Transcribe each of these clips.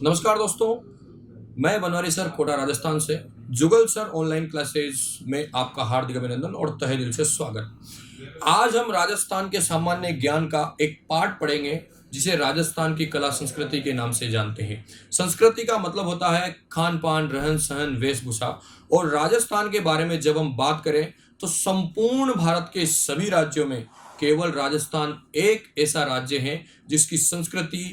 नमस्कार दोस्तों, मैं बनवारी सर कोटा राजस्थान से जुगल सर ऑनलाइन क्लासेस में आपका हार्दिक अभिनंदन और तहे दिल से स्वागत। आज हम राजस्थान के सामान्य ज्ञान का एक पार्ट पढ़ेंगे जिसे राजस्थान की कला संस्कृति के नाम से जानते हैं। संस्कृति का मतलब होता है खान पान, रहन सहन, वेशभूषा। और राजस्थान के बारे में जब हम बात करें तो संपूर्ण भारत के सभी राज्यों में केवल राजस्थान एक ऐसा राज्य है जिसकी संस्कृति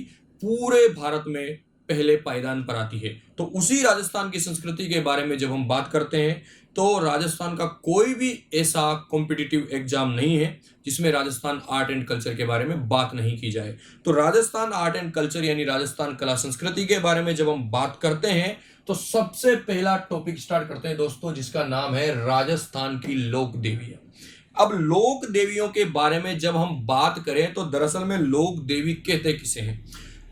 पूरे भारत में पहले पायदान पर आती है। तो उसी राजस्थान की संस्कृति के बारे में जब हम बात करते हैं तो राजस्थान का कोई भी ऐसा कॉम्पिटिटिव एग्जाम नहीं है जिसमें राजस्थान आर्ट एंड कल्चर के बारे में बात नहीं की जाए। तो राजस्थान आर्ट एंड कल्चर यानी राजस्थान कला संस्कृति के बारे में जब हम बात करते हैं तो सबसे पहला टॉपिक स्टार्ट करते हैं दोस्तों, जिसका नाम है राजस्थान की लोक देवियां। अब लोक देवियों के बारे में जब हम बात करें तो दरअसल में लोक देवी कहते किसे हैं?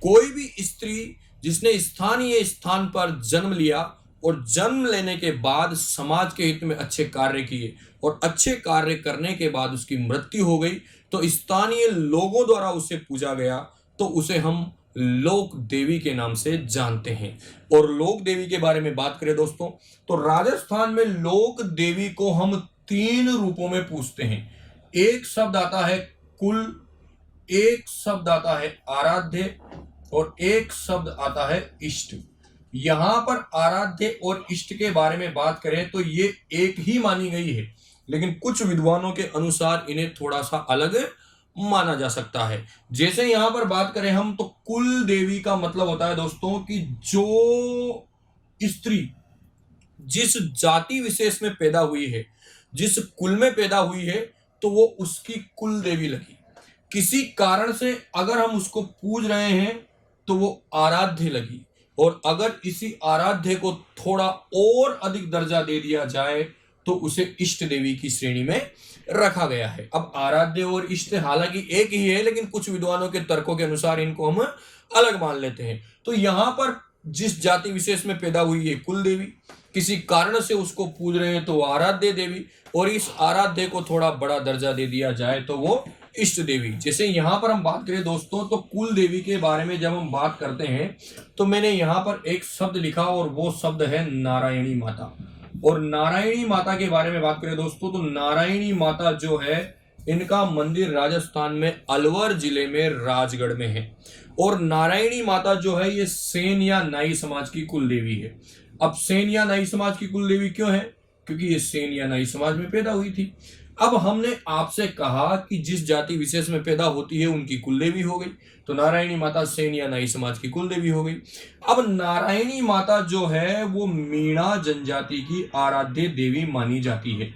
कोई भी स्त्री जिसने स्थानीय स्थान पर जन्म लिया और जन्म लेने के बाद समाज के हित में अच्छे कार्य किए और अच्छे कार्य करने के बाद उसकी मृत्यु हो गई तो स्थानीय लोगों द्वारा उसे पूजा गया, तो उसे हम लोक देवी के नाम से जानते हैं। और लोक देवी के बारे में बात करें दोस्तों तो राजस्थान में लोक देवी को हम 3 रूपों में पूजते हैं। एक शब्द आता है कुल, एक शब्द आता है आराध्य और एक शब्द आता है इष्ट। यहां पर आराध्य और इष्ट के बारे में बात करें तो ये एक ही मानी गई है, लेकिन कुछ विद्वानों के अनुसार इन्हें थोड़ा सा अलग माना जा सकता है। जैसे यहां पर बात करें हम तो कुल देवी का मतलब होता है दोस्तों कि जो स्त्री जिस जाति विशेष में पैदा हुई है, जिस कुल में पैदा हुई है, तो वो उसकी कुल देवी लगी। किसी कारण से अगर हम उसको पूज रहे हैं तो वो आराध्य लगी, और अगर इसी आराध्य को थोड़ा और अधिक दर्जा दे दिया जाए तो उसे इष्ट देवी की श्रेणी में रखा गया है। अब आराध्य और इष्ट हालांकि एक ही है, लेकिन कुछ विद्वानों के तर्कों के अनुसार इनको हम अलग मान लेते हैं। तो यहां पर जिस जाति विशेष में पैदा हुई है कुल देवी, किसी कारण से उसको पूज रहे हैं तो आराध्य देवी, और इस आराध्य को थोड़ा बड़ा दर्जा दे दिया जाए तो वो इष्ट देवी। जैसे यहां पर हम बात करें दोस्तों तो कुल देवी के बारे में जब हम बात करते हैं तो मैंने यहां पर एक शब्द लिखा और वो शब्द है नारायणी माता। और नारायणी माता के बारे में बात करें दोस्तों तो नारायणी माता जो है इनका मंदिर राजस्थान में अलवर जिले में राजगढ़ में है। और नारायणी माता जो है ये सेन या नाई समाज की कुल देवी है। अब सेन या नाई समाज की कुल देवी क्यों है? क्योंकि ये सेन या नाई समाज में पैदा हुई थी। अब हमने आपसे कहा कि जिस जाति विशेष में पैदा होती है उनकी कुल देवी हो गई, तो नारायणी माता सेन या नाई समाज की कुल देवी हो गई। अब नारायणी माता जो है वो मीणा जनजाति की आराध्य देवी मानी जाती है।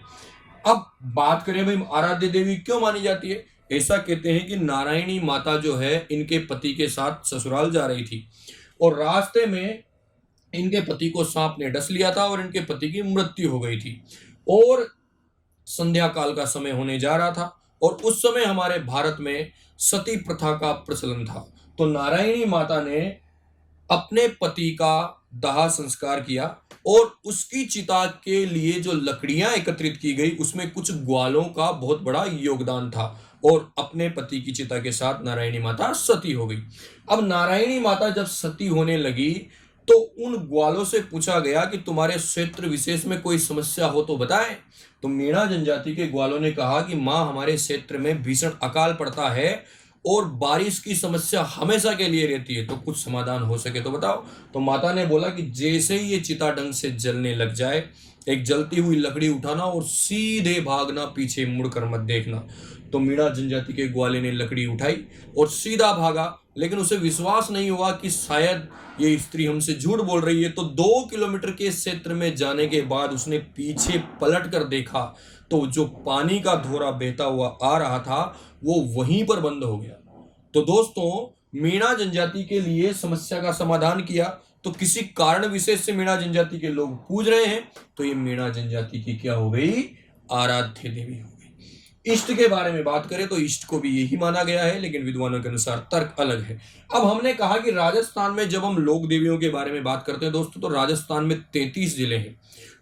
अब बात करें भाई आराध्य देवी क्यों मानी जाती है? ऐसा कहते हैं कि नारायणी माता जो है इनके पति के साथ ससुराल जा रही थी और रास्ते में इनके पति को सांप ने डस लिया था और इनके पति की मृत्यु हो गई थी, और संध्या काल का समय होने जा रहा था और उस समय हमारे भारत में सती प्रथा का प्रचलन था। तो नारायणी माता ने अपने पति का दाह संस्कार किया और उसकी चिता के लिए जो लकड़ियां एकत्रित की गई उसमें कुछ ग्वालों का बहुत बड़ा योगदान था, और अपने पति की चिता के साथ नारायणी माता सती हो गई। अब नारायणी माता जब सती होने लगी तो उन ग्वालों से पूछा गया कि तुम्हारे क्षेत्र विशेष में कोई समस्या हो तो बताएं। तो मीणा जनजाति के ग्वालों ने कहा कि मां हमारे क्षेत्र में भीषण अकाल पड़ता है और बारिश की समस्या हमेशा के लिए रहती है, तो कुछ समाधान हो सके तो बताओ। तो माता ने बोला कि जैसे ही ये चिता ढंग से जलने लग जाए एक जलती हुई लकड़ी उठाना और सीधे भागना, पीछे मुड़कर मत देखना। तो मीणा जनजाति के ग्वाले ने लकड़ी उठाई और सीधा भागा, लेकिन उसे विश्वास नहीं हुआ कि शायद ये स्त्री हमसे झूठ बोल रही है। तो 2 किलोमीटर के क्षेत्र में जाने के बाद उसने पीछे पलट कर देखा तो जो पानी का धोरा बहता हुआ आ रहा था वो वहीं पर बंद हो गया। तो दोस्तों मीणा जनजाति के लिए समस्या का समाधान किया, तो किसी कारण विशेष से मीणा जनजाति के लोग पूज रहे हैं तो ये मीणा जनजाति की क्या हो गई? आराध्य देवी हो गई। इष्ट के बारे में बात करें तो इष्ट को भी यही माना गया है, लेकिन विद्वानों के अनुसार तर्क अलग है। अब हमने कहा कि राजस्थान में जब हम लोक देवियों के बारे में बात करते हैं दोस्तों तो राजस्थान में 33 जिले हैं।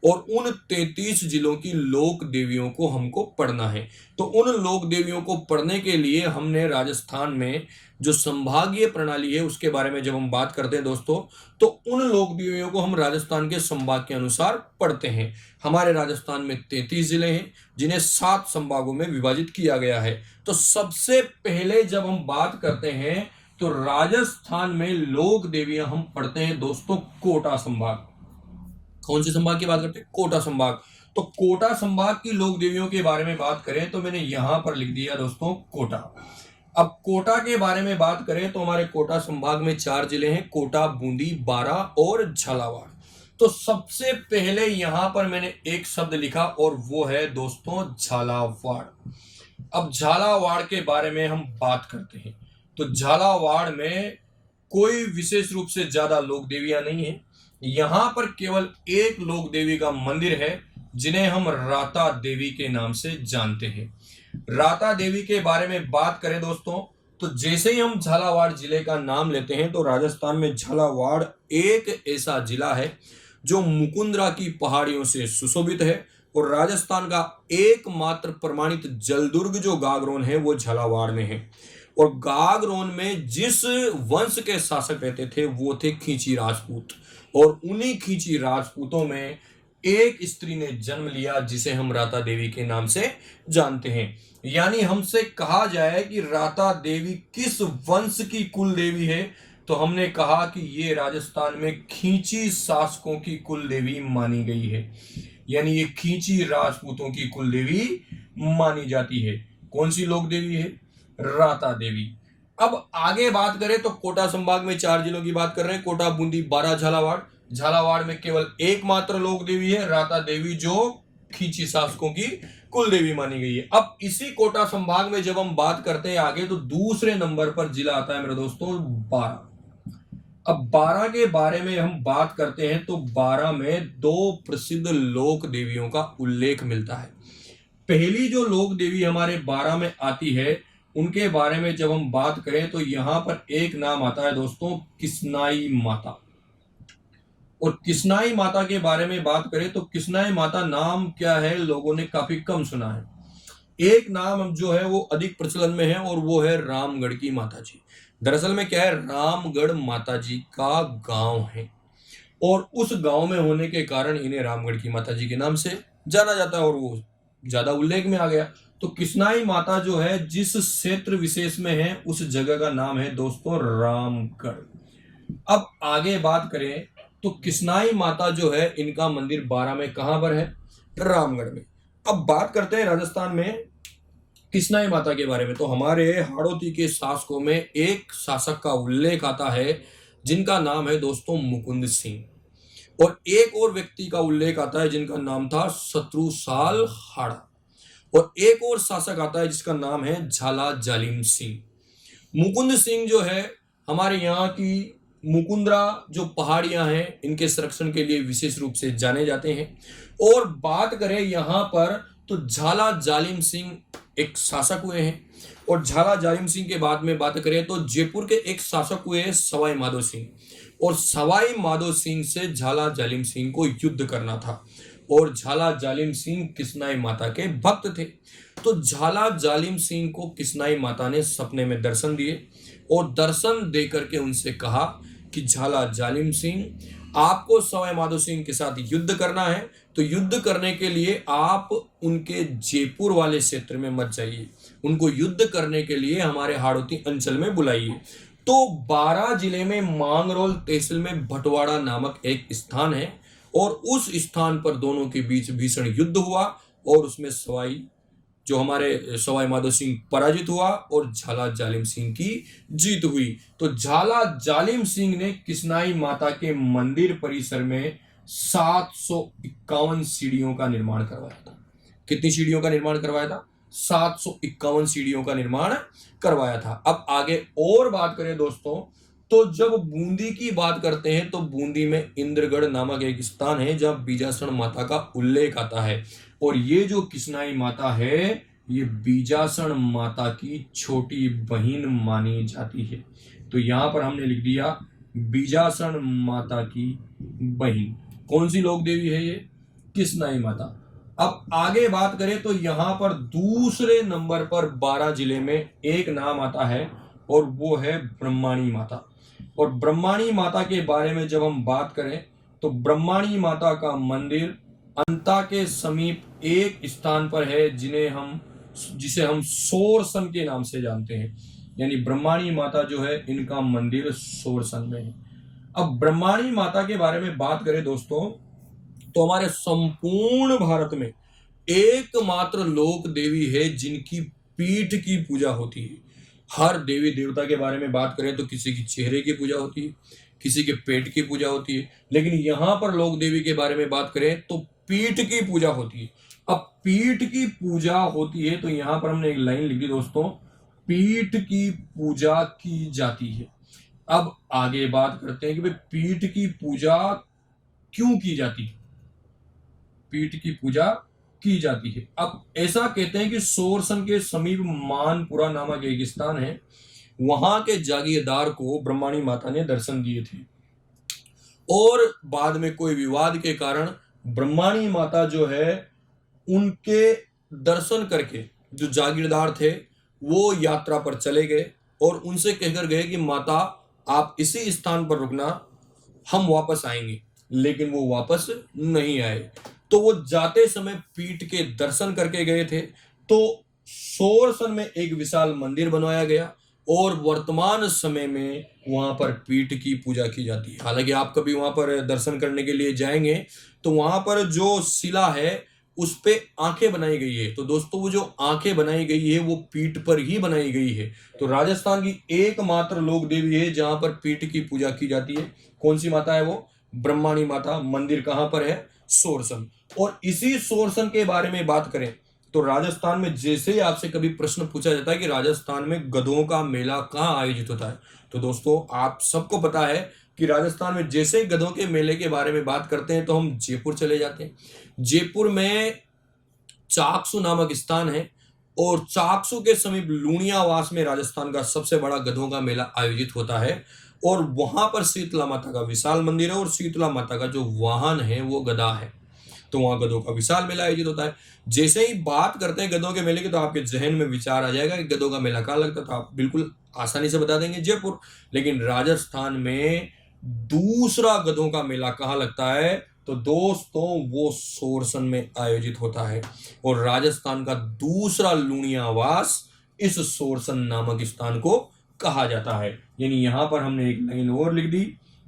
और उन 33 जिलों की लोक देवियों को हमको पढ़ना है। तो उन लोक देवियों को पढ़ने के लिए हमने राजस्थान में जो संभागीय प्रणाली है उसके बारे में जब हम बात करते हैं दोस्तों, तो उन लोक देवियों को हम राजस्थान के संभाग के अनुसार पढ़ते हैं। हमारे राजस्थान में 33 जिले हैं जिन्हें 7 संभागों में विभाजित किया गया है। तो सबसे पहले जब हम बात करते हैं तो राजस्थान में लोक देवियां हम पढ़ते हैं दोस्तों कोटा संभाग। कौन से संभाग की बात करते हैं? कोटा संभाग। तो कोटा संभाग की लोक देवियों के बारे में बात करें तो मैंने यहां पर लिख दिया दोस्तों कोटा। अब कोटा के बारे में बात करें तो हमारे कोटा संभाग में 4 जिले हैं, कोटा, बूंदी, बारां और झालावाड़। तो सबसे पहले यहां पर मैंने एक शब्द लिखा और वो है दोस्तों झालावाड़। अब झालावाड़ के बारे में हम बात करते हैं तो झालावाड़ में कोई विशेष रूप से ज्यादा लोक देवियां नहीं है। यहां पर केवल एक लोक देवी का मंदिर है जिन्हें हम राता देवी के नाम से जानते हैं। राता देवी के बारे में बात करें दोस्तों तो जैसे ही हम झालावाड़ जिले का नाम लेते हैं तो राजस्थान में झालावाड़ एक ऐसा जिला है जो मुकुंदरा की पहाड़ियों से सुशोभित है और राजस्थान का एकमात्र प्रमाणित जलदुर्ग जो गागरोन है वो झालावाड़ में है। और गागरोन में जिस वंश के शासक रहते थे वो थे खींची राजपूत, और उन्हीं खींची राजपूतों में एक स्त्री ने जन्म लिया जिसे हम राता देवी के नाम से जानते हैं। यानी हमसे कहा जाए कि राता देवी किस वंश की कुल देवी है तो हमने कहा कि ये राजस्थान में खींची शासकों की कुल देवी मानी गई है। यानी ये खींची राजपूतों की कुल देवी मानी जाती है। कौन सी लोक देवी है? राता देवी। अब आगे बात करें तो कोटा संभाग में 4 जिलों की बात कर रहे हैं, कोटा, बूंदी, बारां, झालावाड़। झालावाड़ में केवल एकमात्र लोक देवी है राता देवी जो खींची शासकों की कुल देवी मानी गई है। अब इसी कोटा संभाग में जब हम बात करते हैं आगे तो दूसरे नंबर पर जिला आता है मेरे दोस्तों बारां। अब बारां के बारे में हम बात करते हैं तो बारां में 2 प्रसिद्ध लोक देवियों का उल्लेख मिलता है। पहली जो लोक देवी हमारे बारां में आती है उनके बारे में जब हम बात करें तो यहां पर एक नाम आता है दोस्तों किसनाई माता। और किसनाई माता के बारे में बात करें तो किसनाई माता नाम क्या है लोगों ने काफी कम सुना है। एक नाम जो है वो अधिक प्रचलन में है और वो है रामगढ़ की माता जी। दरअसल में क्या है, रामगढ़ माता जी का गांव है और उस गांव में होने के कारण इन्हें रामगढ़ की माता जी के नाम से जाना जाता है और वो ज्यादा उल्लेख में आ गया। तो किसनाई माता जो है जिस क्षेत्र विशेष में है उस जगह का नाम है दोस्तों रामगढ़। अब आगे बात करें तो किसनाई माता जो है इनका मंदिर बारां में कहां पर है? रामगढ़ में। अब बात करते हैं राजस्थान में किसनाई माता के बारे में। तो हमारे हाड़ौती के शासकों में एक शासक का उल्लेख आता है जिनका नाम है दोस्तों मुकुंद सिंह, और एक और व्यक्ति का उल्लेख आता है जिनका नाम था शत्रुसाल हाड़ा, और एक और शासक आता है जिसका नाम है झाला जालिम सिंह। मुकुंद सिंह जो है हमारे यहाँ की मुकुंदरा जो पहाड़ियां हैं इनके संरक्षण के लिए विशेष रूप से जाने जाते हैं। और बात करें यहाँ पर तो झाला जालिम सिंह एक शासक हुए हैं, और झाला जालिम सिंह के बाद में बात करें तो जयपुर के एक शासक हुए हैं सवाई माधो सिंह, और सवाई माधो सिंह से झाला जालिम सिंह को युद्ध करना था और झाला जालिम सिंह किसनाई माता के भक्त थे। तो झाला जालिम सिंह को किसनाई माता ने सपने में दर्शन दिए और दर्शन दे करके उनसे कहा कि झाला जालिम सिंह आपको सवाई माधो सिंह के साथ युद्ध करना है, तो युद्ध करने के लिए आप उनके जयपुर वाले क्षेत्र में मत जाइए, उनको युद्ध करने के लिए हमारे हाड़ौती अंचल में बुलाइए। तो बारां जिले में मांगरोल तहसील में भटवाड़ा नामक एक स्थान है और उस स्थान पर दोनों के बीच भीषण युद्ध हुआ और उसमें जो हमारे सवाई माधो सिंह पराजित हुआ और झाला जालिम सिंह की जीत हुई। तो झाला जालिम सिंह ने किसनाई माता के मंदिर परिसर में 751 सीढ़ियों का निर्माण करवाया था। कितनी सीढ़ियों का निर्माण करवाया था? 751 सीढ़ियों का निर्माण करवाया था। अब आगे और बात करें दोस्तों तो जब बूंदी की बात करते हैं तो बूंदी में इंद्रगढ़ नामक एक स्थान है जहां बीजासण माता का उल्लेख आता है, और ये जो किसनाई माता है ये बीजासण माता की छोटी बहन मानी जाती है। तो यहां पर हमने लिख दिया बीजासण माता की बहन। कौन सी लोक देवी है ये? किसनाई माता। अब आगे बात करें तो यहां पर दूसरे नंबर पर 12 जिले में एक नाम आता है और वो है ब्रह्माणी माता। और ब्रह्माणी माता के बारे में जब हम बात करें तो ब्रह्माणी माता का मंदिर अंता के समीप एक स्थान पर है जिसे हम सोरसन के नाम से जानते हैं। यानी ब्रह्माणी माता जो है इनका मंदिर सोरसन में है। अब ब्रह्माणी माता के बारे में बात करें दोस्तों तो हमारे संपूर्ण भारत में एकमात्र लोक देवी है जिनकी पीठ की पूजा होती है। हर देवी देवता के बारे में बात करें तो किसी की चेहरे की पूजा होती है, किसी के पेट की पूजा होती है, लेकिन यहां पर लोक देवी के बारे में बात करें तो पीठ की पूजा होती है। अब पीठ की पूजा होती है तो यहां पर हमने एक लाइन लिखी दोस्तों, पीठ की पूजा की जाती है। अब आगे बात करते हैं कि भाई पीठ की पूजा क्यों की जाती है, पीठ की पूजा की जाती है। अब ऐसा कहते हैं कि सोरसन के समीप मानपुरा नामक एक स्थान है, वहां के जागीरदार को ब्रह्माणी माता ने दर्शन दिए थे और बाद में कोई विवाद के कारण ब्रह्माणी माता जो है उनके दर्शन करके जो जागीरदार थे वो यात्रा पर चले गए और उनसे कहकर गए कि माता आप इसी स्थान पर रुकना, हम वापस आएंगे। लेकिन वो वापस नहीं आए। तो वो जाते समय पीठ के दर्शन करके गए थे। तो सोरसन में एक विशाल मंदिर बनवाया गया और वर्तमान समय में वहां पर पीठ की पूजा की जाती है। हालांकि आप कभी वहां पर दर्शन करने के लिए जाएंगे तो वहां पर जो शिला है उस पे आंखें बनाई गई है। तो दोस्तों वो जो आंखें बनाई गई है वो पीठ पर ही बनाई गई है। तो राजस्थान की एकमात्र लोक देवी है जहां पर पीठ की पूजा की जाती है। कौन सी माता है वो? ब्रह्माणी माता। मंदिर कहां पर है? सोरसन। और इसी सोरसन के बारे में बात करें तो राजस्थान में जैसे ही आपसे कभी प्रश्न पूछा जाता है कि राजस्थान में गधों का मेला कहाँ आयोजित होता है, तो दोस्तों आप सबको पता है कि राजस्थान में जैसे ही गधों के मेले के बारे में बात करते हैं तो हम जयपुर चले जाते हैं। जयपुर में चाकसू नामक स्थान है और चाकसू के समीप लूणियावास में राजस्थान का सबसे बड़ा गधों का मेला आयोजित होता है और वहां पर शीतला माता का विशाल मंदिर है और शीतला माता का जो वाहन है वो गधा है। तो वहां गधों का विशाल मेला आयोजित होता है। जैसे ही बात करते हैं गधों के मेले की तो आपके जहन में विचार आ जाएगा कि गधों का मेला कहाँ लगता था। आप बिल्कुल आसानी से बता देंगे जयपुर। लेकिन राजस्थान में दूसरा गधों का मेला कहाँ लगता है तो दोस्तों वो सोरसन में आयोजित होता है और राजस्थान का दूसरा लूणियावास इस सोरसन नामक स्थान को कहा जाता है। यानी यहां पर हमने एक लाइन और लिख दी,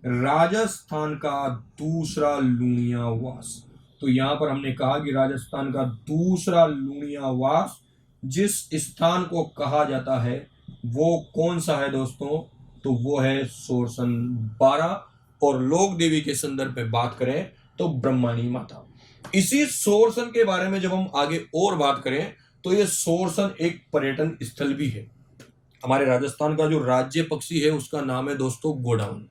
राजस्थान का दूसरा लूणियावास। तो यहां पर हमने कहा कि राजस्थान का दूसरा लूणियावास जिस स्थान को कहा जाता है वो कौन सा है दोस्तों? तो वो है सोरसन 12। और लोक देवी के संदर्भ में बात करें तो ब्रह्माणी माता। इसी सोरसन के बारे में जब हम आगे और बात करें तो ये सोरसन एक पर्यटन स्थल भी है। हमारे राजस्थान का जो राज्य पक्षी है उसका नाम है दोस्तों गोडाउन।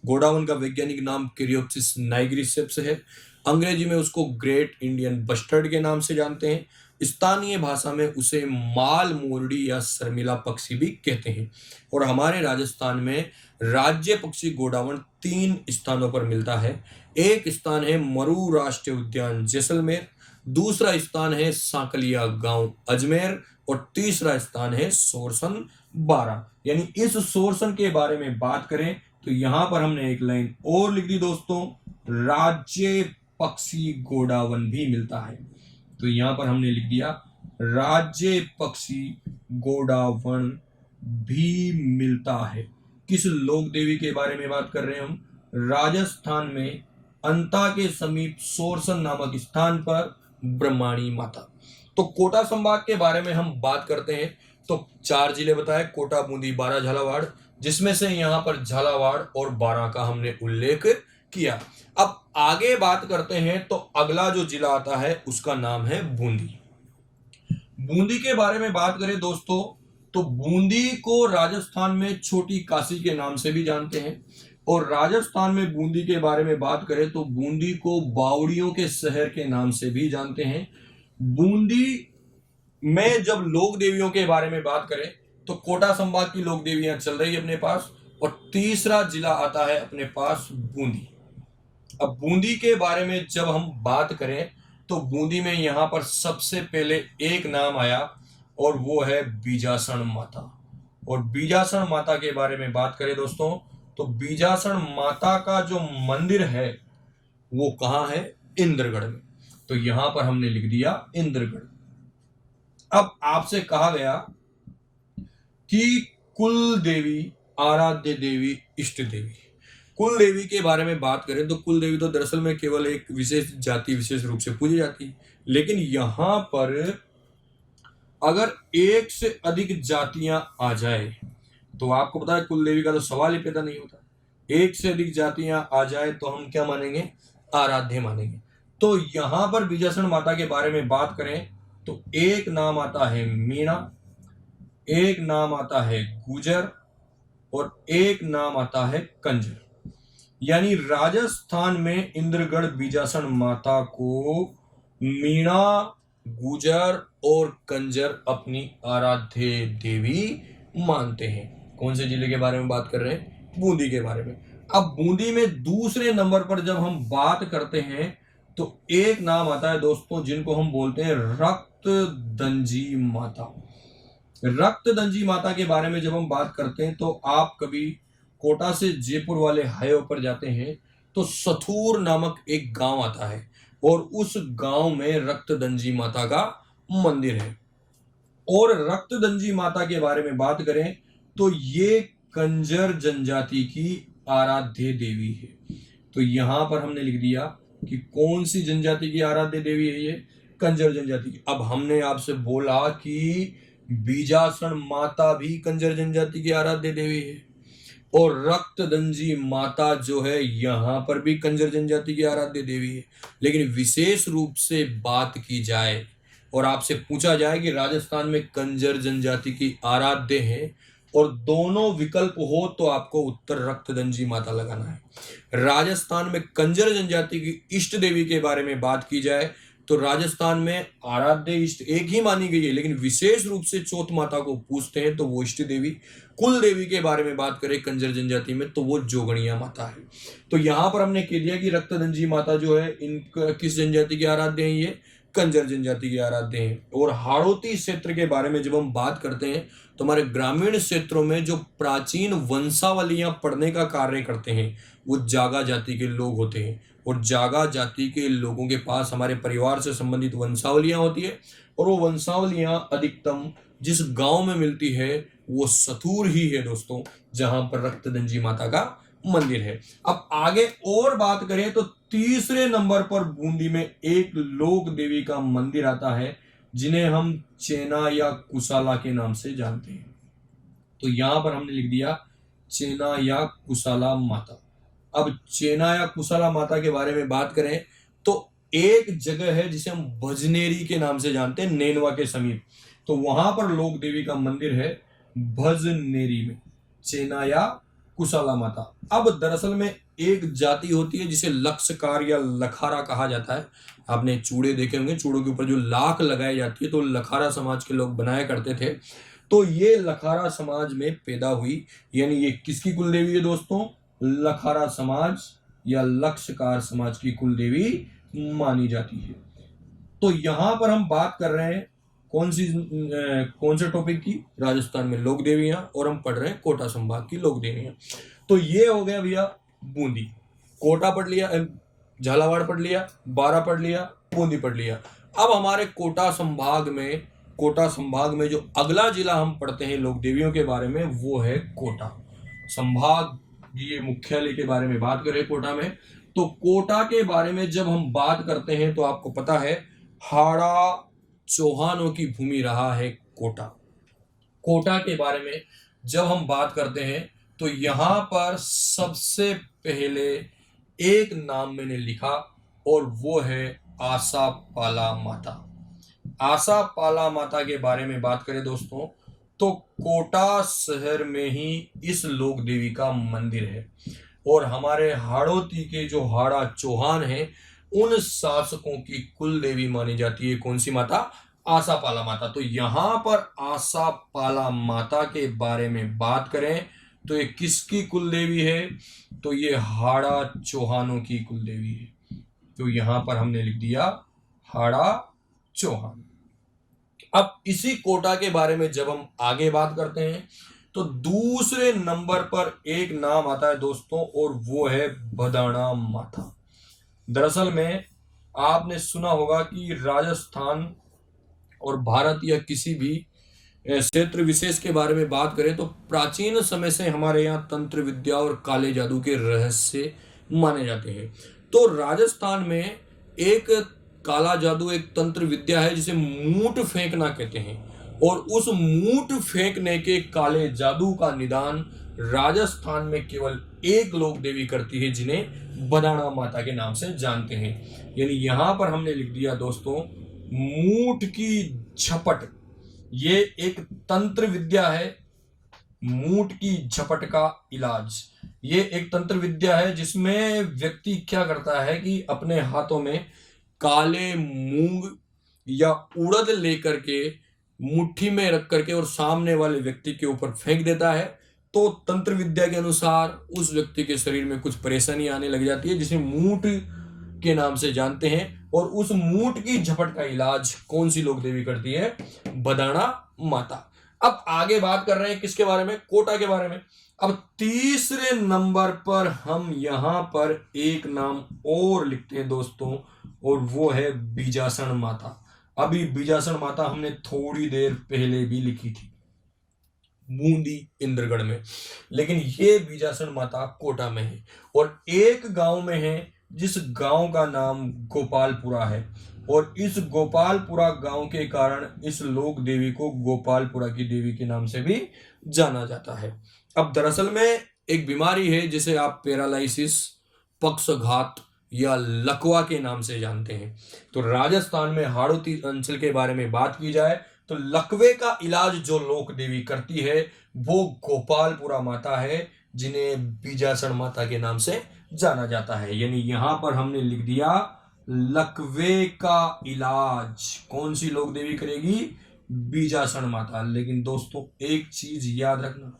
गोडाउन का वैज्ञानिक नाम कैरियोप्सिस नाइग्रिसेप्स है। अंग्रेजी में उसको ग्रेट इंडियन बस्टर्ड के नाम से जानते हैं। स्थानीय भाषा में उसे माल मोरडी या शर्मिला पक्षी भी कहते हैं। और हमारे राजस्थान में राज्य पक्षी गोडाउन 3 स्थानों पर मिलता है। एक स्थान है मरू राष्ट्रीय उद्यान जैसलमेर, दूसरा स्थान है सांकलिया गांव अजमेर और तीसरा स्थान है सोरसन 12। यानी इस सोरसन के बारे में बात करें तो यहां पर हमने एक लाइन और लिख दी दोस्तों, राज्य पक्षी गोडावन भी मिलता है। तो यहां पर हमने लिख दिया राज्य पक्षी गोडावन भी मिलता है। किस लोक देवी के बारे में बात कर रहे हैं हम? राजस्थान में अंता के समीप सोरसन नामक स्थान पर ब्रह्माणी माता। तो कोटा संभाग के बारे में हम बात करते हैं तो 4 जिले बताए, कोटा, बूंदी, बारां, झालावाड़, जिसमें से यहां पर झालावाड़ और बारां का हमने उल्लेख किया। अब आगे बात करते हैं तो अगला जो जिला आता है उसका नाम है बूंदी। बूंदी के बारे में बात करें दोस्तों तो बूंदी को राजस्थान में छोटी काशी के नाम से भी जानते हैं और राजस्थान में बूंदी के बारे में बात करें तो बूंदी को बावड़ियों के शहर के नाम से भी जानते हैं। बूंदी में जब लोक देवियों के बारे में बात करें तो कोटा संभाग की लोक देवियां चल रही है अपने पास और तीसरा जिला आता है अपने पास बूंदी। अब बूंदी के बारे में जब हम बात करें तो बूंदी में यहाँ पर सबसे पहले एक नाम आया और वो है बीजासन माता। और बीजासन माता के बारे में बात करें दोस्तों, तो बीजासन माता का जो मंदिर है वो कहाँ है? इंद्रगढ़ में। तो यहां पर हमने लिख दिया इंद्रगढ़। अब आपसे कहा गया कि कुल देवी, आराध्य देवी, इष्ट देवी। कुल देवी के बारे में बात करें तो कुल देवी तो दरअसल में केवल एक विशेष जाति विशेष रूप से पूजी जाती है, लेकिन यहां पर अगर एक से अधिक जातियां आ जाए तो आपको पता है कुल देवी का तो सवाल ही पैदा नहीं होता। एक से अधिक जातियां आ जाए तो हम क्या मानेंगे? आराध्य मानेंगे। तो यहां पर बीजासन माता के बारे में बात करें तो एक नाम आता है मीणा, एक नाम आता है गुजर और एक नाम आता है कंजर। यानी राजस्थान में इंद्रगढ़ बीजासन माता को मीणा, गुजर और कंजर अपनी आराध्य देवी मानते हैं। कौन से जिले के बारे में बात कर रहे हैं? बूंदी के बारे में। अब बूंदी में दूसरे नंबर पर जब हम बात करते हैं तो एक नाम आता है दोस्तों जिनको हम बोलते हैं रक्तदंजी माता। रक्तदंजी माता के बारे में जब हम बात करते हैं तो आप कभी कोटा से जयपुर वाले हाईवे पर जाते हैं तो सथूर नामक एक गांव आता है और उस गांव में रक्तदंजी माता का मंदिर है। और रक्तदंजी माता के बारे में बात करें तो ये कंजर जनजाति की आराध्य देवी है। तो यहां पर हमने लिख दिया कि कौन सी जनजाति की आराध्य देवी है? ये कंजर जनजाति की। अब हमने आपसे बोला कि बीजासन माता भी कंजर जनजाति की आराध्य देवी है और रक्तदंजी माता जो है यहां पर भी कंजर जनजाति की आराध्य देवी है। लेकिन विशेष रूप से बात की जाए और आपसे पूछा जाए कि राजस्थान में कंजर जनजाति की आराध्य है और दोनों विकल्प हो तो आपको उत्तर रक्तदंजी माता लगाना है। राजस्थान में कंजर जनजाति की इष्ट देवी के बारे में बात की जाए तो राजस्थान में आराध्य इष्ट एक ही मानी गई है, लेकिन विशेष रूप से चौथ माता को पूछते हैं तो वो इष्ट देवी। कुल देवी के बारे में बात करें कंजर जनजाति में तो वो जोगणिया माता है। तो यहां पर हमने कह दिया कि रक्तदंजी माता जो है इनका किस जनजाति की आराध्य है? ये कंजर जनजाति की आराध्य हैं। और हाड़ौती क्षेत्र के बारे में जब हम बात करते हैं तो हमारे ग्रामीण क्षेत्रों में जो प्राचीन वंशावलियां पढ़ने का कार्य करते हैं वो जागा जाति के लोग होते हैं और जागा जाति के लोगों के पास हमारे परिवार से संबंधित वंशावलियां होती है और वो वंशावलियां अधिकतम जिस गांव में मिलती है वो सथूर ही है दोस्तों, जहां पर रक्तदंजी माता का मंदिर है। अब आगे और बात करें तो तीसरे नंबर पर बूंदी में एक लोक देवी का मंदिर आता है जिन्हें हम चेना या कुशाला के नाम से जानते हैं। तो यहां पर हमने लिख दिया चेना या कुशाला माता। अब चेना या कुशाला माता के बारे में बात करें तो एक जगह है जिसे हम भजनेरी के नाम से जानते हैं, नैनवा के समीप। तो वहां पर लोक देवी का मंदिर है भजनेरी में, चेना या कुशाला माता। अब दरअसल में एक जाति होती है जिसे लक्षकार या लखारा कहा जाता है। आपने चूड़े देखे होंगे, चूड़ों के ऊपर जो लाख लगाई जाती है तो लखारा समाज के लोग बनाया करते थे। तो ये लखारा समाज में पैदा हुई, यानी ये किसकी कुल देवी है दोस्तों? लखारा समाज या लक्षकार समाज की कुल देवी मानी जाती है। तो यहां पर हम बात कर रहे हैं कौन से टॉपिक की? राजस्थान में लोक देवियां, और हम पढ़ रहे हैं कोटा संभाग की लोक देवियां। तो ये हो गया भैया बूंदी। कोटा पढ़ लिया, झालावाड़ पढ़ लिया, बारा पढ़ लिया, बूंदी पढ़ लिया। अब हमारे कोटा संभाग में जो अगला जिला हम पढ़ते हैं लोक देवियों के बारे में वो है कोटा संभाग। ये मुख्यालय के बारे में बात करें कोटा में, तो कोटा के बारे में जब हम बात करते हैं तो आपको पता है हाड़ा चौहानों की भूमि रहा है कोटा। कोटा के बारे में जब हम बात करते हैं तो यहां पर सबसे पहले एक नाम मैंने लिखा और वो है आसापाला माता। आसापाला माता के बारे में बात करें दोस्तों तो कोटा शहर में ही इस लोक देवी का मंदिर है और हमारे हाड़ौती के जो हाड़ा चौहान हैं उन शासकों की कुल देवी मानी जाती है। कौन सी माता? आसापाला माता। तो यहां पर आसापाला माता के बारे में बात करें तो ये किसकी कुल देवी है? तो ये हाड़ा चौहानों की कुल देवी है। तो यहां पर हमने लिख दिया हाड़ा चौहान। अब इसी कोटा के बारे में जब हम आगे बात करते हैं तो दूसरे नंबर पर एक नाम आता है दोस्तों, और वो है बदाना माता। दरअसल में आपने सुना होगा कि राजस्थान और भारत या किसी भी क्षेत्र विशेष के बारे में बात करें तो प्राचीन समय से हमारे यहाँ तंत्र विद्या और काले जादू के रहस्य माने जाते हैं। तो राजस्थान में एक काला जादू, एक तंत्र विद्या है जिसे मूठ फेंकना कहते हैं, और उस मूठ फेंकने के काले जादू का निदान राजस्थान में केवल एक लोक देवी करती है, जिन्हें बदाना माता के नाम से जानते हैं। यानी यहां पर हमने लिख दिया दोस्तों, मूठ की झपट, ये एक तंत्र विद्या है। मूठ की झपट का इलाज, ये एक तंत्र विद्या है जिसमें व्यक्ति क्या करता है कि अपने हाथों में काले मूंग या उड़द लेकर के मुट्ठी में रख करके और सामने वाले व्यक्ति के ऊपर फेंक देता है। तो तंत्र विद्या के अनुसार उस व्यक्ति के शरीर में कुछ परेशानी आने लग जाती है, जिसे मूठ के नाम से जानते हैं। और उस मूठ की झपट का इलाज कौन सी लोक देवी करती है? बदाना माता। अब आगे बात कर रहे हैं किसके बारे में? कोटा के बारे में। अब तीसरे नंबर पर हम यहां पर एक नाम और लिखते हैं दोस्तों, और वो है बीजासन माता। अभी बीजासन माता हमने थोड़ी देर पहले भी लिखी थी बूंदी इंद्रगढ़ में, लेकिन ये बीजासन माता कोटा में है और एक गांव में है जिस गांव का नाम गोपालपुरा है। और इस गोपालपुरा गांव के कारण इस लोक देवी को गोपालपुरा की देवी के नाम से भी जाना जाता है। अब दरअसल में एक बीमारी है जिसे आप पैरालिसिस, पक्षघात या लकवा के नाम से जानते हैं। तो राजस्थान में हाड़ौती अंचल के बारे में बात की जाए तो लकवे का इलाज जो लोक देवी करती है वो गोपालपुरा माता है, जिन्हें बीजासन माता के नाम से जाना जाता है। यानी यहां पर हमने लिख दिया लकवे का इलाज कौन सी लोक देवी करेगी? बीजासन माता। लेकिन दोस्तों एक चीज याद रखना,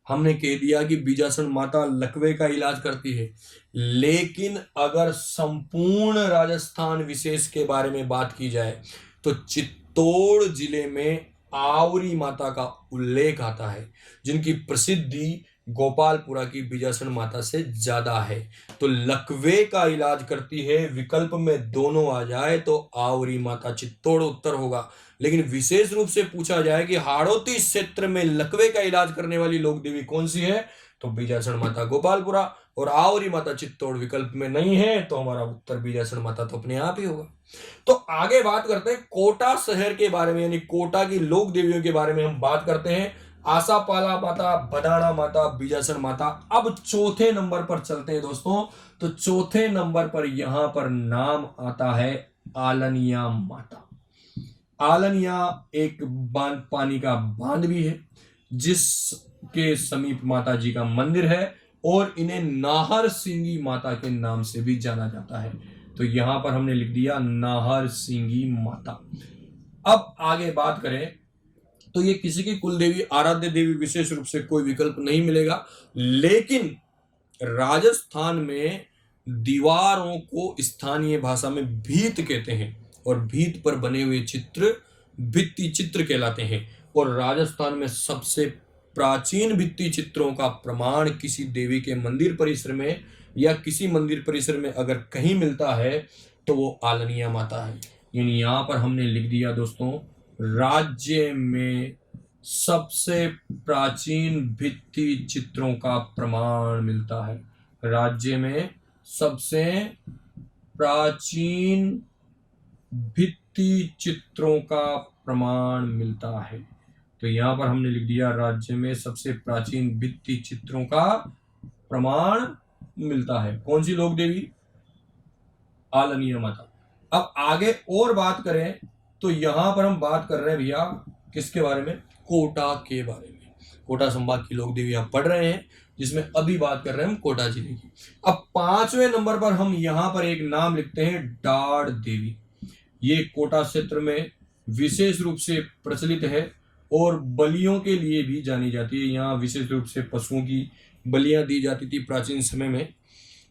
हमने कह दिया कि बीजासन माता लकवे का इलाज करती है, लेकिन अगर संपूर्ण राजस्थान विशेष के बारे में बात की जाए तो चित्तौड़ जिले में आवरी माता का उल्लेख आता है, जिनकी प्रसिद्धि गोपालपुरा की बीजासन माता से ज्यादा है। तो लकवे का इलाज करती है, विकल्प में दोनों आ जाए तो आवरी माता चित्तौड़ उत्तर होगा। लेकिन विशेष रूप से पूछा जाए कि हाड़ौती क्षेत्र में लकवे का इलाज करने वाली लोक देवी कौन सी है, तो बीजासन माता गोपालपुरा और आवरी माता चित्तौड़ विकल्प में नहीं है, तो हमारा उत्तर बीजासन माता तो अपने आप ही होगा। तो आगे बात करते हैं कोटा शहर के बारे में, यानी कोटा की लोक देवियों के बारे में हम बात करते हैं। आसापाला माता, बदाना माता, बीजासन माता। अब चौथे नंबर पर चलते हैं दोस्तों। तो चौथे नंबर पर यहां पर नाम आता है आलनिया माता। आलनिया एक बांध, पानी का बांध भी है, जिसके समीप माता जी का मंदिर है और इन्हें नाहर सिंगी माता के नाम से भी जाना जाता है। तो यहां पर हमने लिख दिया नाहर सिंगी माता। अब आगे बात करें तो ये किसी की कुल देवी, आराध्य देवी विशेष रूप से कोई विकल्प नहीं मिलेगा, लेकिन राजस्थान में दीवारों को स्थानीय भाषा में भीत कहते हैं और भीत पर बने हुए चित्र भित्ति चित्र कहलाते हैं। और राजस्थान में सबसे प्राचीन भित्ति चित्रों का प्रमाण किसी देवी के मंदिर परिसर में या किसी मंदिर परिसर में अगर कहीं मिलता है तो वो आलनिया माता है। यानी यहां पर हमने लिख दिया दोस्तों, राज्य में सबसे प्राचीन भित्ति चित्रों का प्रमाण मिलता है। राज्य में सबसे प्राचीन भित्ति चित्रों का प्रमाण मिलता है। तो यहां पर हमने लिख दिया राज्य में सबसे प्राचीन भित्ति चित्रों का प्रमाण मिलता है। कौन सी लोक देवी? आलनिया माता। अब आगे और बात करें तो यहां पर हम बात कर रहे हैं भैया किसके बारे में? कोटा के बारे में। कोटा संभाग की लोक देवी आप पढ़ रहे हैं, जिसमें अभी बात कर रहे हैं हम कोटा जिले की। अब पांचवें नंबर पर हम यहां पर एक नाम लिखते हैं डाढ़ देवी। ये कोटा क्षेत्र में विशेष रूप से प्रचलित है और बलियों के लिए भी जानी जाती है। यहाँ विशेष रूप से पशुओं की बलियां दी जाती थी प्राचीन समय में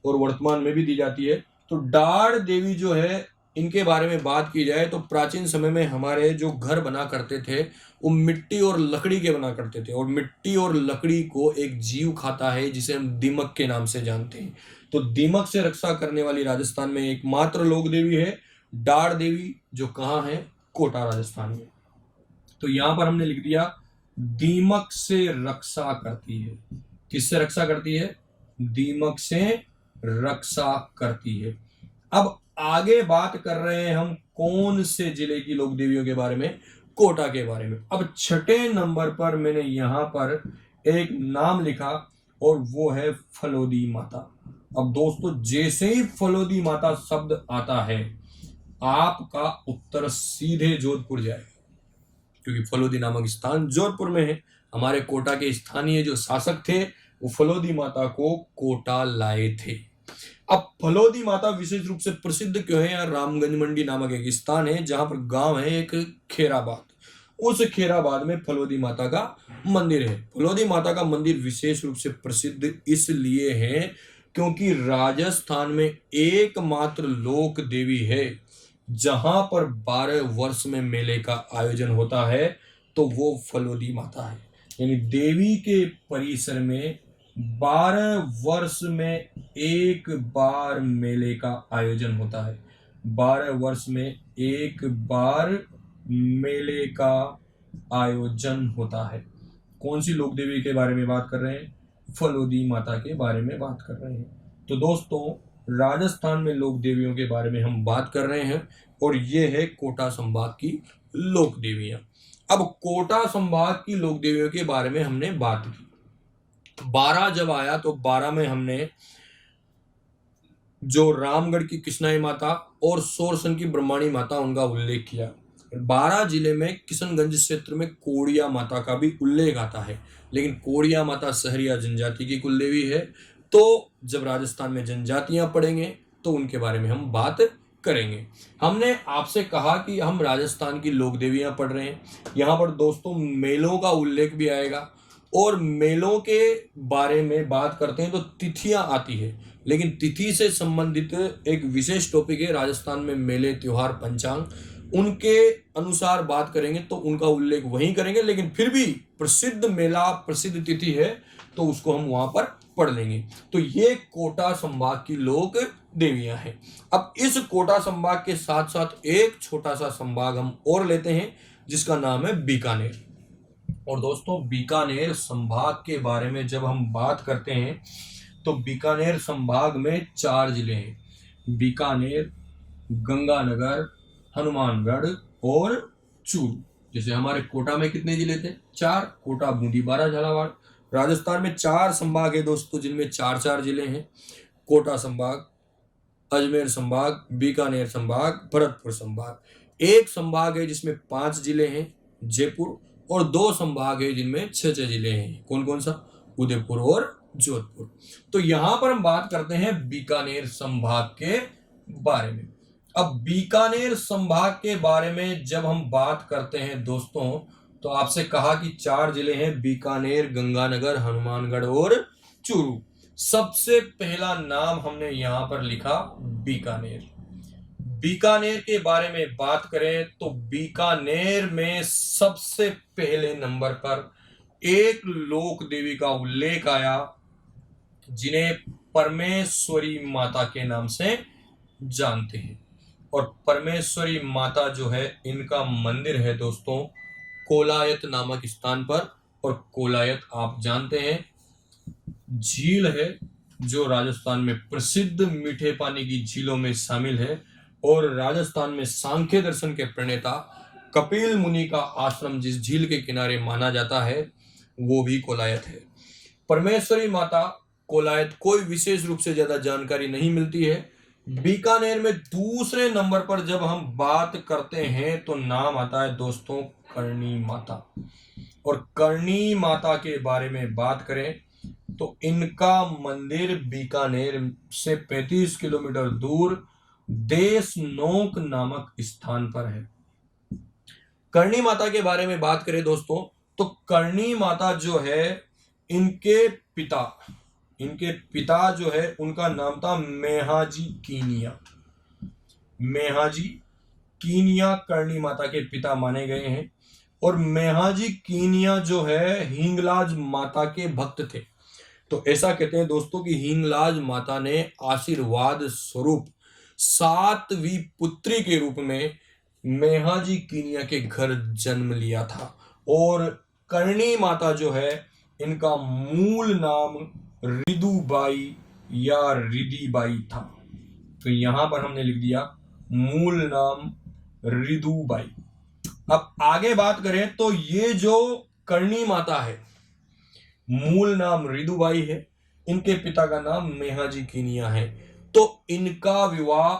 और वर्तमान में भी दी जाती है। तो डाढ़ देवी जो है इनके बारे में बात की जाए तो प्राचीन समय में हमारे जो घर बना करते थे वो मिट्टी और लकड़ी के बना करते थे, और मिट्टी और लकड़ी को एक जीव खाता है जिसे हम दीमक के नाम से जानते हैं। तो दीमक से रक्षा करने वाली राजस्थान में एकमात्र लोक देवी है डाढ़ देवी, जो कहाँ है, कोटा राजस्थान में। तो यहां पर हमने लिख दिया दीमक से रक्षा करती है। किससे रक्षा करती है? दीमक से रक्षा करती है। अब आगे बात कर रहे हैं हम कौन से जिले की लोक देवियों के बारे में? कोटा के बारे में। अब छठे नंबर पर मैंने यहां पर एक नाम लिखा और वो है फलोदी माता। अब दोस्तों जैसे ही फलोदी माता शब्द आता है आपका उत्तर सीधे जोधपुर जाएगा, क्योंकि फलोदी नामक स्थान जोधपुर में है। हमारे कोटा के स्थानीय जो शासक थे वो फलोदी माता को कोटा लाए थे। अब फलोदी माता विशेष रूप से प्रसिद्ध क्यों है? यहाँ रामगंज मंडी नामक एक स्थान है जहां पर गांव है एक खेराबाद। उस खेराबाद में फलोदी माता का मंदिर है। फलोदी माता का मंदिर विशेष रूप से प्रसिद्ध इसलिए है क्योंकि राजस्थान में एकमात्र लोक देवी है जहां पर 12 वर्ष में मेले का आयोजन होता है, तो वो फलोदी माता है। यानी देवी के परिसर में 12 वर्ष में एक बार मेले का आयोजन होता है। 12 वर्ष में एक बार मेले का आयोजन होता है। कौन सी लोक देवी के बारे में बात कर रहे हैं? फलोदी माता के बारे में बात कर रहे हैं। तो दोस्तों राजस्थान में लोक देवियों के बारे में हम बात कर रहे हैं और ये है कोटा संभाग की लोक देवियां। अब कोटा संभाग की लोक देवियों के बारे में हमने बात की। 12 जब आया तो 12 में हमने जो रामगढ़ की कृष्णाई माता और सोरसन की ब्रह्माणी माता उनका उल्लेख किया। 12 जिले में किशनगंज क्षेत्र में कोड़िया माता का भी उल्लेख आता है, लेकिन कोड़िया माता सहरिया जनजाति की कुल देवी है। तो जब राजस्थान में जनजातियां पढ़ेंगे तो उनके बारे में हम बात करेंगे। हमने आपसे कहा कि हम राजस्थान की लोक देवियां पढ़ रहे हैं। यहाँ पर दोस्तों मेलों का उल्लेख भी आएगा, और मेलों के बारे में बात करते हैं तो तिथियां आती है, लेकिन तिथि से संबंधित एक विशेष टॉपिक है राजस्थान में मेले, त्योहार, पंचांग, उनके अनुसार बात करेंगे तो उनका उल्लेख वहीं करेंगे, लेकिन फिर भी प्रसिद्ध मेला, प्रसिद्ध तिथि है तो उसको हम वहां पर पढ़ लेंगे। तो ये कोटा संभाग की लोक देवियां हैं। अब इस कोटा संभाग के साथ साथ एक छोटा सा संभाग हम और लेते हैं जिसका नाम है बीकानेर। और दोस्तों बीकानेर संभाग के बारे में जब हम बात करते हैं तो बीकानेर संभाग में 4 जिले हैं: बीकानेर, गंगानगर, हनुमानगढ़ और चूरू। जैसे हमारे कोटा में कितने जिले थे? 4, कोटा, बूंदी, बारां, झालावाड़। राजस्थान में 4 संभाग है दोस्तों जिनमें 4-4 जिले हैं: कोटा संभाग, अजमेर संभाग, बीकानेर संभाग, भरतपुर संभाग। एक संभाग है जिसमें 5 जिले हैं, जयपुर, और 2 संभाग है जिनमें 6 जिले हैं। कौन कौन सा? उदयपुर और जोधपुर। तो यहां पर हम बात करते हैं बीकानेर संभाग के बारे में। अब बीकानेर संभाग के बारे में जब हम बात करते हैं दोस्तों, तो आपसे कहा कि 4 जिले हैं: बीकानेर, गंगानगर, हनुमानगढ़ और चूरू। सबसे पहला नाम हमने यहां पर लिखा बीकानेर। बीकानेर के बारे में बात करें तो बीकानेर में सबसे पहले नंबर पर एक लोक देवी का उल्लेख आया जिन्हें परमेश्वरी माता के नाम से जानते हैं। और परमेश्वरी माता जो है, इनका मंदिर है दोस्तों कोलायत नामक स्थान पर। और कोलायत आप जानते हैं झील है जो राजस्थान में प्रसिद्ध मीठे पानी की झीलों में शामिल है, और राजस्थान में सांख्य दर्शन के प्रणेता कपिल मुनि का आश्रम जिस झील के किनारे माना जाता है वो भी कोलायत है। परमेश्वरी माता कोलायत कोई विशेष रूप से ज्यादा जानकारी नहीं मिलती है। बीकानेर में दूसरे नंबर पर जब हम बात करते हैं तो नाम आता है दोस्तों करणी माता। और करणी माता के बारे में बात करें तो इनका मंदिर बीकानेर से 35 किलोमीटर दूर देशनोक नामक स्थान पर है। करणी माता के बारे में बात करें दोस्तों तो करणी माता जो है, इनके पिता जो है उनका नाम था मेहाजी कीनिया। मेहाजी कीनिया करणी माता के पिता माने गए हैं। और मेहाजी कीनिया जो है हिंगलाज माता के भक्त थे। तो ऐसा कहते हैं दोस्तों कि हिंगलाज माता ने आशीर्वाद स्वरूप 7वीं पुत्री के रूप में मेहाजी कीनिया के घर जन्म लिया था। और करणी माता जो है इनका मूल नाम रिदुबाई या रिदिबाई था। तो यहां पर हमने लिख दिया मूल नाम रिदुबाई। अब आगे बात करें तो ये जो करणी माता है मूल नाम रिदुबाई है, इनके पिता का नाम मेहाजी कीनिया है। तो इनका विवाह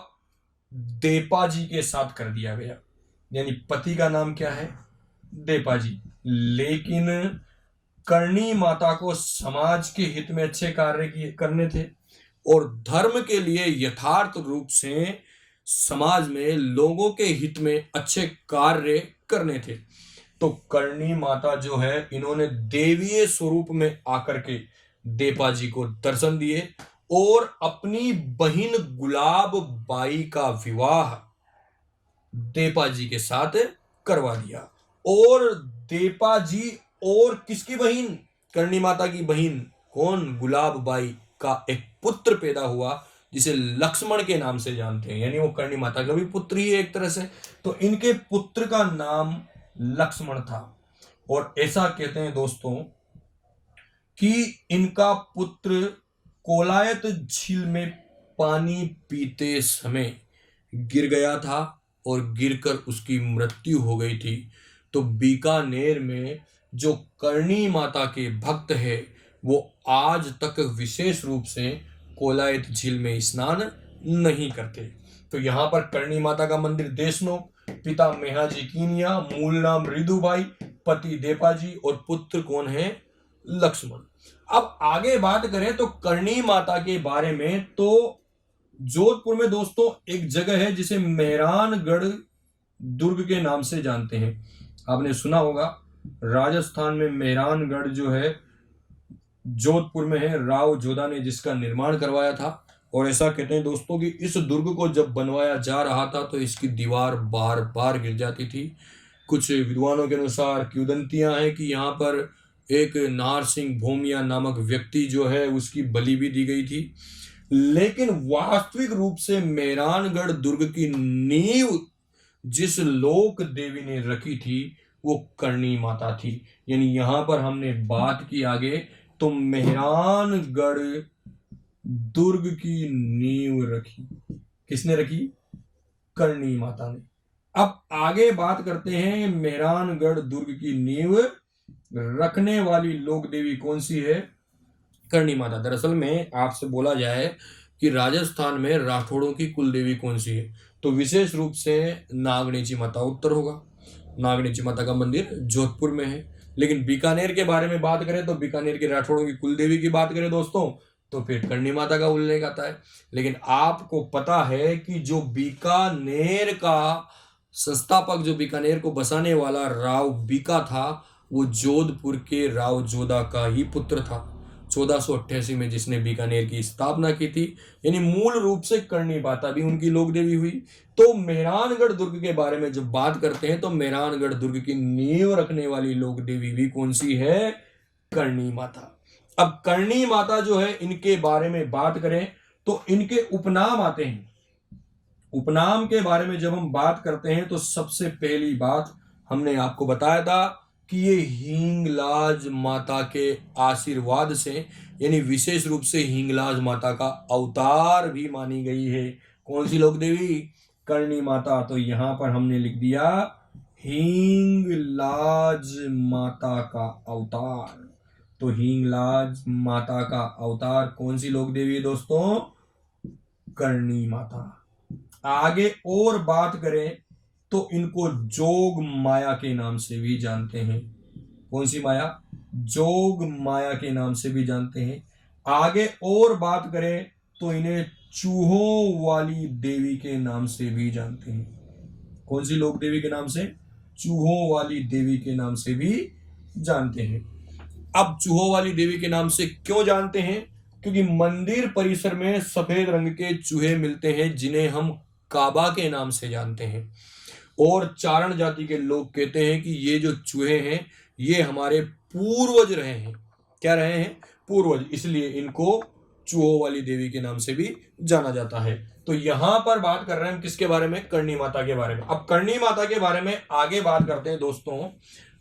देपाजी के साथ कर दिया गया, यानी पति का नाम क्या है, देपाजी। लेकिन करणी माता को समाज के हित में अच्छे कार्य करने थे और धर्म के लिए यथार्थ रूप से समाज में लोगों के हित में अच्छे कार्य करने थे। तो करणी माता जो है इन्होंने देवीय स्वरूप में आकर के देपाजी को दर्शन दिए और अपनी बहन गुलाब बाई का विवाह देपाजी के साथ करवा दिया। और देपाजी और किसकी बहन, करणी माता की बहन कौन, गुलाब बाई का एक पुत्र पैदा हुआ जिसे लक्ष्मण के नाम से जानते हैं, यानी वो करणी माता का भी पुत्र ही है एक तरह से। तो इनके पुत्र का नाम लक्ष्मण था। और ऐसा कहते हैं दोस्तों कि इनका पुत्र कोलायत झील में पानी पीते समय गिर गया था और गिरकर उसकी मृत्यु हो गई थी। तो बीकानेर में जो करणी माता के भक्त है वो आज तक विशेष रूप से कोलायत झील में स्नान नहीं करते। तो यहाँ पर करणी माता का मंदिर देशनोक, पिता मेहाजी कीनिया, मूल नाम रिदुबाई, पति देपाजी और पुत्र कौन है, लक्ष्मण। अब आगे बात करें तो करणी माता के बारे में, तो जोधपुर में दोस्तों एक जगह है जिसे मेहरानगढ़ दुर्ग के नाम से जानते हैं। आपने सुना होगा राजस्थान में मेहरानगढ़ जो है जोधपुर में है, राव जोधा ने जिसका निर्माण करवाया था। और ऐसा कहते हैं दोस्तों कि इस दुर्ग को जब बनवाया जा रहा था तो इसकी दीवार बार बार गिर जाती थी। कुछ विद्वानों के अनुसार किंवदंतियां हैं कि यहाँ पर एक नारसिंह भोमिया नामक व्यक्ति जो है उसकी बलि भी दी गई थी। लेकिन वास्तविक रूप से मेहरानगढ़ दुर्ग की नींव जिस लोक देवी ने रखी थी वो करणी माता थी। यानी यहां पर हमने बात की आगे तो मेहरानगढ़ दुर्ग की नींव रखी, किसने रखी, करणी माता ने। अब आगे बात करते हैं मेहरानगढ़ दुर्ग की नींव रखने वाली लोक देवी कौन सी है, करणी माता। दरअसल में आपसे बोला जाए कि राजस्थान में राठौड़ों की कुल देवी कौन सी है तो विशेष रूप से नागणेची माता उत्तर होगा। नागणेची माता का मंदिर जोधपुर में है। लेकिन बीकानेर के बारे में बात करें तो बीकानेर के राठौड़ों की कुल देवी की बात करें दोस्तों तो फिर करणी माता का उल्लेख आता है। लेकिन आपको पता है कि जो बीकानेर का संस्थापक, जो बीकानेर को बसाने वाला राव बीका था वो जोधपुर के राव जोधा का ही पुत्र था, 1488 में जिसने बीकानेर की स्थापना की थी। यानी मूल रूप से करणी माता भी उनकी लोक देवी हुई। तो मेहरानगढ़ दुर्ग के बारे में जब बात करते हैं तो मेहरानगढ़ दुर्ग की नींव रखने वाली लोक देवी भी कौन सी है, करणी माता। अब करणी माता जो है इनके बारे में बात करें तो इनके उपनाम आते हैं। उपनाम के बारे में जब हम बात करते हैं तो सबसे पहली बात हमने आपको बताया था कि ये हिंगलाज माता के आशीर्वाद से, यानी विशेष रूप से हिंगलाज माता का अवतार भी मानी गई है। कौन सी लोक देवी, करणी माता। तो यहां पर हमने लिख दिया हिंगलाज माता का अवतार। तो हिंगलाज माता का अवतार कौन सी लोक देवी है दोस्तों, करणी माता। आगे और बात करें तो इनको जोग माया के नाम से भी जानते हैं। कौन सी माया, जोग माया के नाम से भी जानते हैं। आगे और बात करें तो इन्हें चूहों वाली देवी के नाम से भी जानते हैं। कौन सी लोक देवी के नाम से, चूहों वाली देवी के नाम से भी जानते हैं। अब चूहों वाली देवी के नाम से क्यों जानते हैं, क्योंकि मंदिर परिसर में सफेद रंग के चूहे मिलते हैं जिन्हें हम काबा के नाम से जानते हैं। और चारण जाति के लोग कहते हैं कि ये जो चूहे हैं ये हमारे पूर्वज रहे हैं। क्या रहे हैं? पूर्वज, इसलिए इनको चूहों वाली देवी के नाम से भी जाना जाता है। तो यहां पर बात कर रहे हैं हम किसके बारे में? करणी माता के बारे में। अब करणी माता के बारे में आगे बात करते हैं दोस्तों।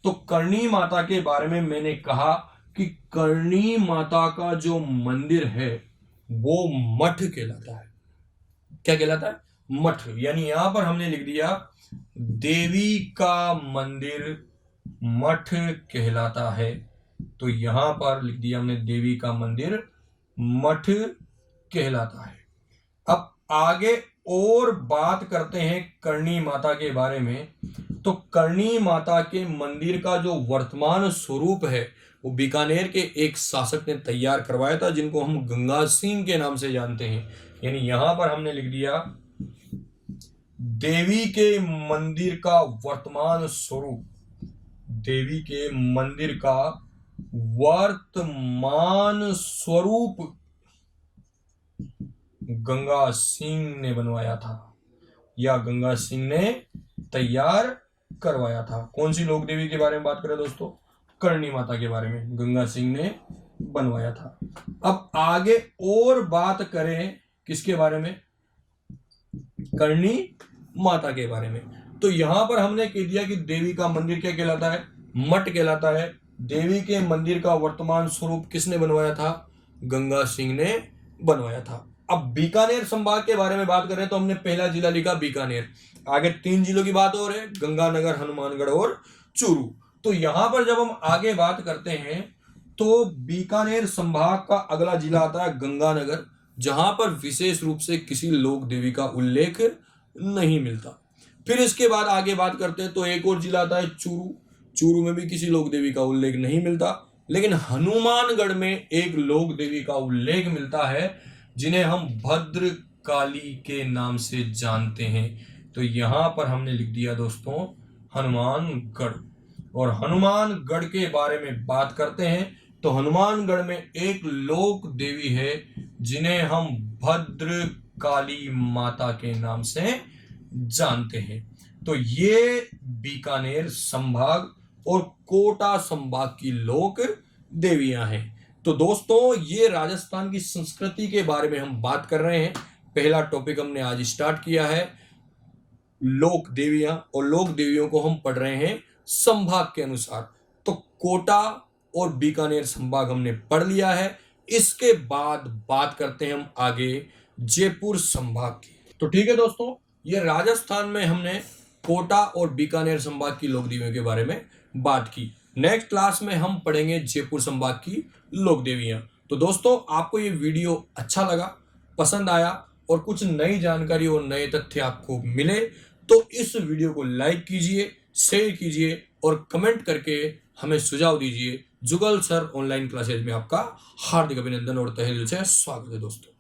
तो करणी माता के बारे में मैंने कहा कि करणी माता का जो मंदिर है वो मठ कहलाता है। क्या कहलाता है? मठ। यानी यहां पर हमने लिख दिया देवी का मंदिर मठ कहलाता है। तो यहां पर लिख दिया हमने देवी का मंदिर मठ कहलाता है। अब आगे और बात करते हैं करणी माता के बारे में। तो करणी माता के मंदिर का जो वर्तमान स्वरूप है वो बीकानेर के एक शासक ने तैयार करवाया था, जिनको हम गंगा सिंह के नाम से जानते हैं। यानी यहां पर हमने लिख दिया देवी के मंदिर का वर्तमान स्वरूप, देवी के मंदिर का वर्तमान स्वरूप गंगा सिंह ने बनवाया था या गंगा सिंह ने तैयार करवाया था। कौन सी लोक देवी के बारे में बात करें दोस्तों? करणी माता के बारे में गंगा सिंह ने बनवाया था। अब आगे और बात करें किसके बारे में? करणी माता के बारे में। तो यहां पर हमने कह दिया कि देवी का मंदिर क्या कहलाता है? मठ कहलाता है। देवी के मंदिर का वर्तमान स्वरूप किसने बनवाया था? गंगा सिंह ने बनवाया था। अब बीकानेर संभाग के बारे में बात करें तो हमने पहला जिला लिखा बीकानेर। आगे 3 जिलों की बात हो रही है, गंगानगर, हनुमानगढ़ और चूरू। तो यहां पर जब हम आगे बात करते हैं तो बीकानेर संभाग का अगला जिला आता है गंगानगर, जहां पर विशेष रूप से किसी लोक देवी का उल्लेख नहीं मिलता। फिर इसके बाद आगे बात करते हैं तो एक और जिला आता है चूरू। चूरू में भी किसी लोक देवी का उल्लेख नहीं मिलता, लेकिन हनुमानगढ़ में एक लोक देवी का उल्लेख मिलता है जिन्हें हम भद्रकाली के नाम से जानते हैं। तो यहां पर हमने लिख दिया दोस्तों हनुमानगढ़। और हनुमानगढ़ के बारे में बात करते हैं तो हनुमानगढ़ में एक लोक देवी है जिन्हें हम भद्रकाली माता के नाम से जानते हैं। तो ये बीकानेर संभाग और कोटा संभाग की लोक देवियां हैं। तो दोस्तों ये राजस्थान की संस्कृति के बारे में हम बात कर रहे हैं। पहला टॉपिक हमने आज स्टार्ट किया है लोक देवियां, और लोक देवियों को हम पढ़ रहे हैं संभाग के अनुसार। तो कोटा और बीकानेर संभाग हमने पढ़ लिया है। इसके बाद बात करते हैं हम आगे जयपुर संभाग की। तो ठीक है दोस्तों, ये राजस्थान में हमने कोटा और बीकानेर संभाग की लोक देवियों के बारे में बात की। नेक्स्ट क्लास में हम पढ़ेंगे जयपुर संभाग की लोक देवियां। तो दोस्तों आपको ये वीडियो अच्छा लगा, पसंद आया और कुछ नई जानकारी और नए तथ्य आपको मिले तो इस वीडियो को लाइक कीजिए, शेयर कीजिए और कमेंट करके हमें सुझाव दीजिए। जुगल सर ऑनलाइन क्लासेज में आपका हार्दिक अभिनंदन और तहे दिल से स्वागत है दोस्तों।